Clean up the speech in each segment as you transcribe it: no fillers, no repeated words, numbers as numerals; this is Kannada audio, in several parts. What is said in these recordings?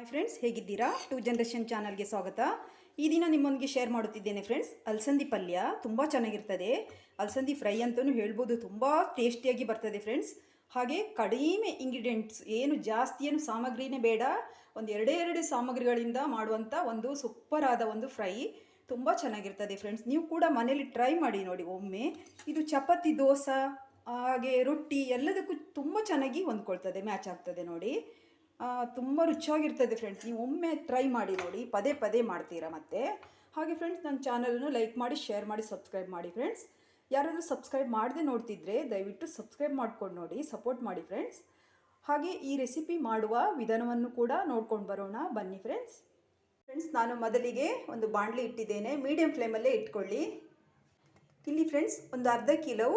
ಹಾಯ್ ಫ್ರೆಂಡ್ಸ್, ಹೇಗಿದ್ದೀರಾ? ಟು ಜನರೇಷನ್ ಚಾನಲ್ಗೆ ಸ್ವಾಗತ. ಈ ದಿನ ನಿಮ್ಮೊಂದಿಗೆ ಶೇರ್ ಮಾಡುತ್ತಿದ್ದೇನೆ ಫ್ರೆಂಡ್ಸ್. ಅಲಸಂದಿ ಪಲ್ಯ ತುಂಬ ಚೆನ್ನಾಗಿರ್ತದೆ. ಅಲಸಂದಿ ಫ್ರೈ ಅಂತಲೂ ಹೇಳ್ಬೋದು, ತುಂಬ ಟೇಸ್ಟಿಯಾಗಿ ಬರ್ತದೆ ಫ್ರೆಂಡ್ಸ್. ಹಾಗೆ ಕಡಿಮೆ ಇಂಗ್ರೀಡಿಯೆಂಟ್ಸ್, ಜಾಸ್ತಿ ಸಾಮಗ್ರಿನೇ ಬೇಡ, ಒಂದು ಎರಡೇ ಸಾಮಗ್ರಿಗಳಿಂದ ಮಾಡುವಂಥ ಒಂದು ಸೂಪರ್ ಆದ ಒಂದು ಫ್ರೈ ತುಂಬ ಚೆನ್ನಾಗಿರ್ತದೆ ಫ್ರೆಂಡ್ಸ್. ನೀವು ಕೂಡ ಮನೇಲಿ ಟ್ರೈ ಮಾಡಿ ನೋಡಿ ಒಮ್ಮೆ. ಇದು ಚಪಾತಿ, ದೋಸೆ, ಹಾಗೆ ರೊಟ್ಟಿ ಎಲ್ಲದಕ್ಕೂ ತುಂಬ ಚೆನ್ನಾಗಿ ಹೊಂದ್ಕೊಳ್ತದೆ, ಮ್ಯಾಚ್ ಆಗ್ತದೆ ನೋಡಿ. ತುಂಬ ರುಚಿಯಾಗಿರ್ತದೆ ಫ್ರೆಂಡ್ಸ್. ನೀವು ಒಮ್ಮೆ ಟ್ರೈ ಮಾಡಿ ನೋಡಿ, ಪದೇ ಪದೇ ಮಾಡ್ತೀರಾ ಮತ್ತೆ. ಹಾಗೆ ಫ್ರೆಂಡ್ಸ್, ನನ್ನ ಚಾನಲನ್ನು ಲೈಕ್ ಮಾಡಿ, ಶೇರ್ ಮಾಡಿ, ಸಬ್ಸ್ಕ್ರೈಬ್ ಮಾಡಿ ಫ್ರೆಂಡ್ಸ್. ಯಾರಾದರೂ ಸಬ್ಸ್ಕ್ರೈಬ್ ಮಾಡದೆ ನೋಡ್ತಿದ್ರೆ ದಯವಿಟ್ಟು ಸಬ್ಸ್ಕ್ರೈಬ್ ಮಾಡ್ಕೊಂಡು ನೋಡಿ, ಸಪೋರ್ಟ್ ಮಾಡಿ ಫ್ರೆಂಡ್ಸ್. ಹಾಗೆ ಈ ರೆಸಿಪಿ ಮಾಡುವ ವಿಧಾನವನ್ನು ಕೂಡ ನೋಡ್ಕೊಂಡು ಬರೋಣ ಬನ್ನಿ ಫ್ರೆಂಡ್ಸ್. ನಾನು ಮೊದಲಿಗೆ ಒಂದು ಬಾಣಲಿ ಇಟ್ಟಿದ್ದೇನೆ, ಮೀಡಿಯಂ ಫ್ಲೇಮಲ್ಲೇ ಇಟ್ಕೊಳ್ಳಿ. ಇಲ್ಲಿ ಫ್ರೆಂಡ್ಸ್ ಒಂದು ಅರ್ಧ ಕಿಲೋ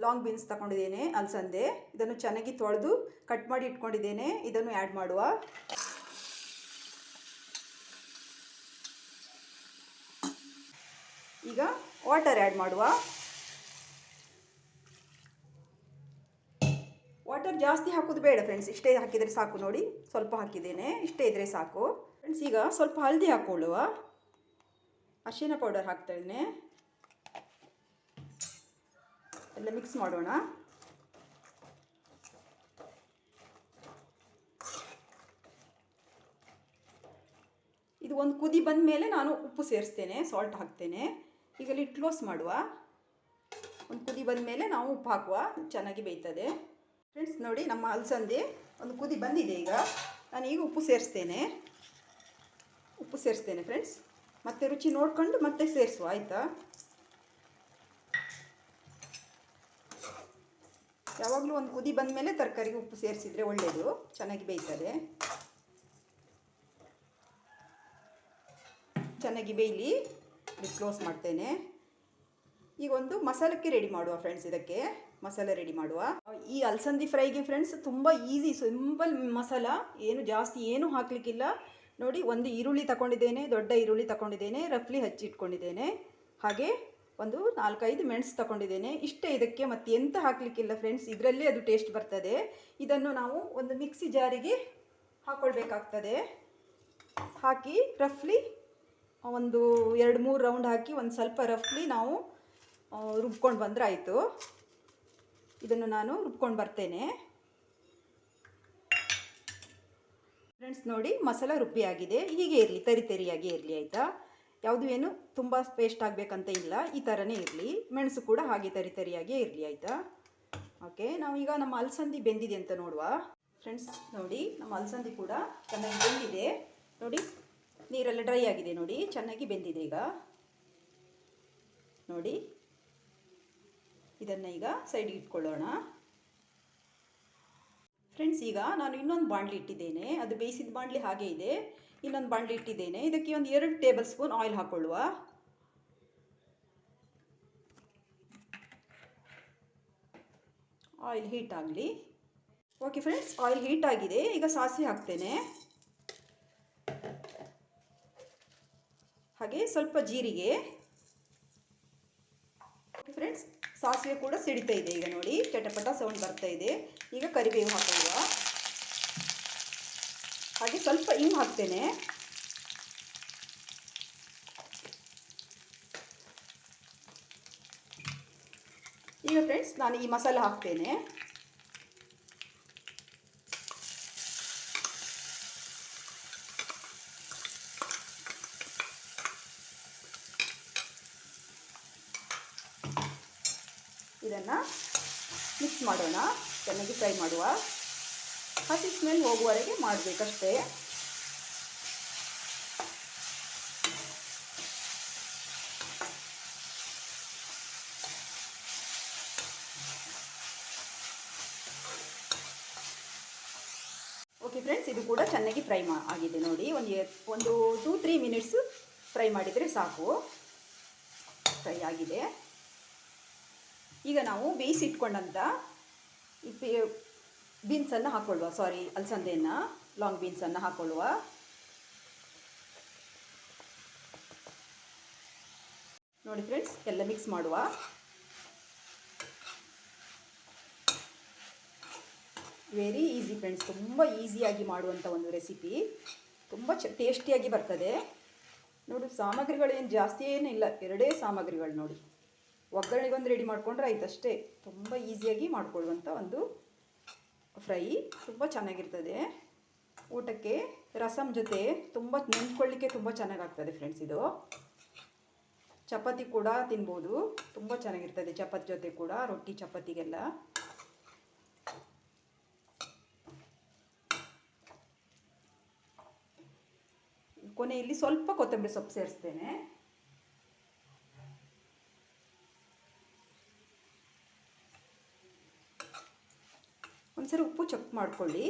ಲಾಂಗ್ ಬೀನ್ಸ್ ತಗೊಂಡಿದ್ದೇನೆ, ಅಲಸಂದೆ. ಇದನ್ನು ಚೆನ್ನಾಗಿ ತೊಳೆದು ಕಟ್ ಮಾಡಿ ಇಟ್ಕೊಂಡಿದ್ದೇನೆ. ಇದನ್ನು ಆ್ಯಡ್ ಮಾಡುವ. ಈಗ ವಾಟರ್ ಆ್ಯಡ್ ಮಾಡುವ. ವಾಟರ್ ಜಾಸ್ತಿ ಹಾಕೋದು ಬೇಡ ಫ್ರೆಂಡ್ಸ್, ಇಷ್ಟೇ ಹಾಕಿದರೆ ಸಾಕು. ನೋಡಿ, ಸ್ವಲ್ಪ ಹಾಕಿದ್ದೇನೆ, ಇಷ್ಟೇ ಇದ್ರೆ ಸಾಕು ಫ್ರೆಂಡ್ಸ್. ಈಗ ಸ್ವಲ್ಪ ಹಳದಿ ಹಾಕೊಳ್ಳುವ. ಅರಿಶಿನ ಪೌಡರ್ ಹಾಕ್ತೇನೆ. ಎಲ್ಲ ಮಿಕ್ಸ್ ಮಾಡೋಣ. ಇದು ಒಂದು ಕುದಿ ಬಂದ ಮೇಲೆ ನಾನು ಉಪ್ಪು ಸೇರಿಸ್ತೇನೆ, ಸಾಲ್ಟ್ ಹಾಕ್ತೇನೆ. ಈಗ ಲಿಡ್ ಕ್ಲೋಸ್ ಮಾಡುವ. ಒಂದು ಕುದಿ ಬಂದ ಮೇಲೆ ನಾವು ಉಪ್ಪು ಹಾಕುವ, ಚೆನ್ನಾಗಿ ಬೇಯ್ತದೆ ಫ್ರೆಂಡ್ಸ್. ನೋಡಿ, ನಮ್ಮ ಅಲಸಂದೆ ಒಂದು ಕುದಿ ಬಂದಿದೆ. ಈಗ ನಾನು ಉಪ್ಪು ಸೇರಿಸ್ತೇನೆ ಫ್ರೆಂಡ್ಸ್. ಮತ್ತೆ ರುಚಿ ನೋಡಿಕೊಂಡು ಮತ್ತೆ ಸೇರಿಸುವ, ಆಯಿತಾ? ಯಾವಾಗಲೂ ಒಂದು ಕುದಿ ಬಂದ ಮೇಲೆ ತರಕಾರಿಗೆ ಉಪ್ಪು ಸೇರಿಸಿದರೆ ಒಳ್ಳೆಯದು, ಚೆನ್ನಾಗಿ ಬೇಯ್ತದೆ. ಚೆನ್ನಾಗಿ ಬೇಯಲಿ, ಕ್ಲೋಸ್ ಮಾಡ್ತೇನೆ. ಈಗ ಒಂದು ಮಸಾಲಕ್ಕೆ ರೆಡಿ ಮಾಡುವ ಫ್ರೆಂಡ್ಸ್. ಇದಕ್ಕೆ ಮಸಾಲೆ ರೆಡಿ ಮಾಡುವ. ಈ ಅಲಸಂದಿ ಫ್ರೈಗೆ ಫ್ರೆಂಡ್ಸ್ ತುಂಬ ಈಸಿ, ಸಿಂಪಲ್ ಮಸಾಲ. ಜಾಸ್ತಿ ಏನು ಹಾಕಲಿಕ್ಕಿಲ್ಲ. ನೋಡಿ, ಒಂದು ಈರುಳ್ಳಿ ತಗೊಂಡಿದ್ದೇನೆ, ದೊಡ್ಡ ಈರುಳ್ಳಿ ತಗೊಂಡಿದ್ದೇನೆ, ರಫ್ಲಿ ಹಚ್ಚಿಟ್ಕೊಂಡಿದ್ದೇನೆ. ಹಾಗೆ ಒಂದು 4-5 ಮೆಣಸು ತಗೊಂಡಿದ್ದೇನೆ. ಇಷ್ಟೇ ಇದಕ್ಕೆ, ಮತ್ತೆ ಎಂತ ಹಾಕಲಿಕ್ಕಿಲ್ಲ ಫ್ರೆಂಡ್ಸ್, ಇದರಲ್ಲೇ ಅದು ಟೇಸ್ಟ್ ಬರ್ತದೆ. ಇದನ್ನು ನಾವು ಒಂದು ಮಿಕ್ಸಿ ಜಾರಿಗೆ ಹಾಕ್ಕೊಳ್ಬೇಕಾಗ್ತದೆ. ಹಾಕಿ ರಫ್ಲಿ ಒಂದು 2-3 ರೌಂಡ್ ಹಾಕಿ ಒಂದು ಸ್ವಲ್ಪ ರಫ್ಲಿ ನಾವು ರುಬ್ಕೊಂಡು ಬಂದರೆ ಆಯಿತು. ಇದನ್ನು ನಾನು ರುಬ್ಕೊಂಡು ಬರ್ತೇನೆ ಫ್ರೆಂಡ್ಸ್. ನೋಡಿ, ಮಸಾಲ ರುಬ್ಬಿ ಆಗಿದೆ. ಹೀಗೆ ಇರಲಿ, ತರಿಯಾಗಿ ಇರಲಿ, ಆಯಿತಾ? ಏನು ತುಂಬ ಪೇಸ್ಟ್ ಆಗಬೇಕಂತ ಇಲ್ಲ, ಈ ಥರನೇ ಇರಲಿ. ಮೆಣಸು ಕೂಡ ಹಾಗೆ ತರಿಯಾಗಿಯೇ ಇರಲಿ, ಆಯಿತಾ? ಓಕೆ, ನಾವೀಗ ನಮ್ಮ ಅಲಸಂದಿ ಬೆಂದಿದೆ ಅಂತ ನೋಡುವ ಫ್ರೆಂಡ್ಸ್. ನೋಡಿ, ನಮ್ಮ ಅಲಸಂದಿ ಕೂಡ ಚೆನ್ನಾಗಿ ಬೆಂದಿದೆ. ನೋಡಿ, ನೀರೆಲ್ಲ ಡ್ರೈ ಆಗಿದೆ. ನೋಡಿ, ಚೆನ್ನಾಗಿ ಬೆಂದಿದೆ. ಈಗ ನೋಡಿ, ಇದನ್ನು ಈಗ ಸೈಡಿಗೆ ಇಟ್ಕೊಳ್ಳೋಣ ಫ್ರೆಂಡ್ಸ್. ಈಗ ನಾನು ಇನ್ನೊಂದು ಬಾಣಲಿ ಇಟ್ಟಿದ್ದೇನೆ, ಅದು ಬೇಯಿಸಿದ ಬಾಣಲಿ ಹಾಗೆ ಇದೆ. ಇನ್ನೊಂದು ಬಾಣಲಿ ಇಟ್ಟಿದ್ದೇನೆ. ಇದಕ್ಕೆ ಒಂದು 2 ಟೇಬಲ್ ಸ್ಪೂನ್ ಆಯಿಲ್ ಹಾಕೊಳ್ಳುವ. ಆಯಿಲ್ ಹೀಟ್ ಆಗಲಿ. ಓಕೆ ಫ್ರೆಂಡ್ಸ್, ಆಯಿಲ್ ಹೀಟ್ ಆಗಿದೆ. ಈಗ ಸಾಸಿವೆ ಹಾಕ್ತೇನೆ, ಹಾಗೆ ಸ್ವಲ್ಪ ಜೀರಿಗೆ. ಓಕೆ ಫ್ರೆಂಡ್ಸ್, ಸಾಸಿವೆ ಕೂಡ ಸಿಡಿತಾ ಇದೆ. ಈಗ ನೋಡಿ, ಚಟಪಟ ಸೌಂಡ್ ಬರ್ತಾ ಇದೆ. ಈಗ ಕರಿಬೇವು ಹಾಕೊಳ್ಳುವ. ಹಾಗೆ ಸ್ವಲ್ಪ ಇಂಗು ಹಾಕ್ತೇನೆ. ಈಗ ಫ್ರೆಂಡ್ಸ್, ನಾನು ಈ ಮಸಾಲೆ ಹಾಕ್ತೇನೆ. ಇದನ್ನು ಮಿಕ್ಸ್ ಮಾಡೋಣ, ಚೆನ್ನಾಗಿ ಫ್ರೈ ಮಾಡುವ. ಹಸಿ ಸ್ಮೆಲ್ ಹೋಗುವವರೆಗೆ ಮಾಡಬೇಕಷ್ಟೇ. ಓಕೆ ಫ್ರೆಂಡ್ಸ್, ಇದು ಕೂಡ ಚೆನ್ನಾಗಿ ಫ್ರೈ ಆಗಿದೆ. ನೋಡಿ, ಒಂದು 2-3 ಮಿನಿಟ್ಸ್ ಫ್ರೈ ಮಾಡಿದರೆ ಸಾಕು. ಫ್ರೈ ಆಗಿದೆ. ಈಗ ನಾವು ಬೇಯಿಸಿಟ್ಕೊಂಡಂಥ ಬೀನ್ಸನ್ನು ಹಾಕ್ಕೊಳ್ಳುವ. ಅಲಸಂದೆಯನ್ನು, ಲಾಂಗ್ ಬೀನ್ಸನ್ನು ಹಾಕ್ಕೊಳ್ಳುವ. ನೋಡಿ ಫ್ರೆಂಡ್ಸ್, ಎಲ್ಲ ಮಿಕ್ಸ್ ಮಾಡುವ. ವೆರಿ ಈಸಿ ಫ್ರೆಂಡ್ಸ್, ತುಂಬ ಈಸಿಯಾಗಿ ಮಾಡುವಂಥ ಒಂದು ರೆಸಿಪಿ. ತುಂಬ ಟೇಸ್ಟಿಯಾಗಿ ಬರ್ತದೆ. ನೋಡಿ ಸಾಮಗ್ರಿಗಳೇನು ಜಾಸ್ತಿ ಏನಿಲ್ಲ, ಎರಡೇ ಸಾಮಗ್ರಿಗಳು ನೋಡಿ. ಒಗ್ಗರಣೆಗೊಂದು ರೆಡಿ ಮಾಡ್ಕೊಂಡ್ರೆ ಆಯ್ತು ಅಷ್ಟೇ. ತುಂಬ ಈಸಿಯಾಗಿ ಮಾಡ್ಕೊಳ್ಳುವಂಥ ಒಂದು ಫ್ರೈ, ತುಂಬ ಚೆನ್ನಾಗಿರ್ತದೆ. ಊಟಕ್ಕೆ ರಸಮ್ ಜೊತೆ ತುಂಬ ನೆಂಚ್ಕೊಳ್ಳಿಕ್ಕೆ ತುಂಬ ಚೆನ್ನಾಗಾಗ್ತದೆ ಫ್ರೆಂಡ್ಸ್. ಇದು ಚಪಾತಿ ಕೂಡ ತಿನ್ಬೋದು, ತುಂಬ ಚೆನ್ನಾಗಿರ್ತದೆ. ಚಪಾತಿ ಜೊತೆ ಕೂಡ, ರೊಟ್ಟಿ ಚಪಾತಿಗೆಲ್ಲ. ಕೊನೆಯಲ್ಲಿ ಸ್ವಲ್ಪ ಕೊತ್ತಂಬರಿ ಸೊಪ್ಪು ಸೇರಿಸ್ತೇನೆ. ಒಂದ್ಸರಿ ಉಪ್ಪು ಚೆಕ್ ಮಾಡ್ಕೊಳ್ಳಿ,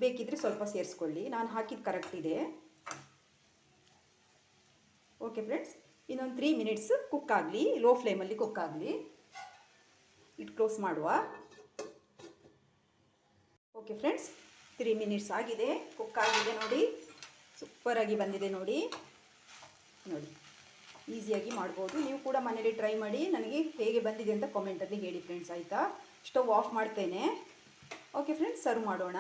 ಬೇಕಿದ್ರೆ ಸ್ವಲ್ಪ ಸೇರಿಸ್ಕೊಳ್ಳಿ. ನಾನು ಹಾಕಿದ್ದು ಕರೆಕ್ಟ್ ಇದೆ. ಓಕೆ ಫ್ರೆಂಡ್ಸ್, ಇನ್ನೊಂದು 3 ಮಿನಿಟ್ಸ್ ಕುಕ್ ಆಗಲಿ, ಲೋ ಫ್ಲೇಮಲ್ಲಿ ಕುಕ್ ಆಗಲಿ. ಇಟ್ ಕ್ಲೋಸ್ ಮಾಡುವ. ಓಕೆ ಫ್ರೆಂಡ್ಸ್, 3 ಮಿನಿಟ್ಸ್ ಆಗಿದೆ, ಕುಕ್ ಆಗಿದೆ ನೋಡಿ. ಸೂಪರಾಗಿ ಬಂದಿದೆ ನೋಡಿ. ನೋಡಿ, ಈಸಿಯಾಗಿ ಮಾಡ್ಬೋದು. ನೀವು ಕೂಡ ಮನೇಲಿ ಟ್ರೈ ಮಾಡಿ ನನಗೆ ಹೇಗೆ ಬಂದಿದೆ ಅಂತ ಕಾಮೆಂಟಲ್ಲಿ ಹೇಳಿ ಫ್ರೆಂಡ್ಸ್, ಆಯಿತಾ? ಸ್ಟವ್ ಆಫ್ ಮಾಡ್ತೇನೆ. ಓಕೆ ಫ್ರೆಂಡ್ಸ್, ಸರ್ವ್ ಮಾಡೋಣ.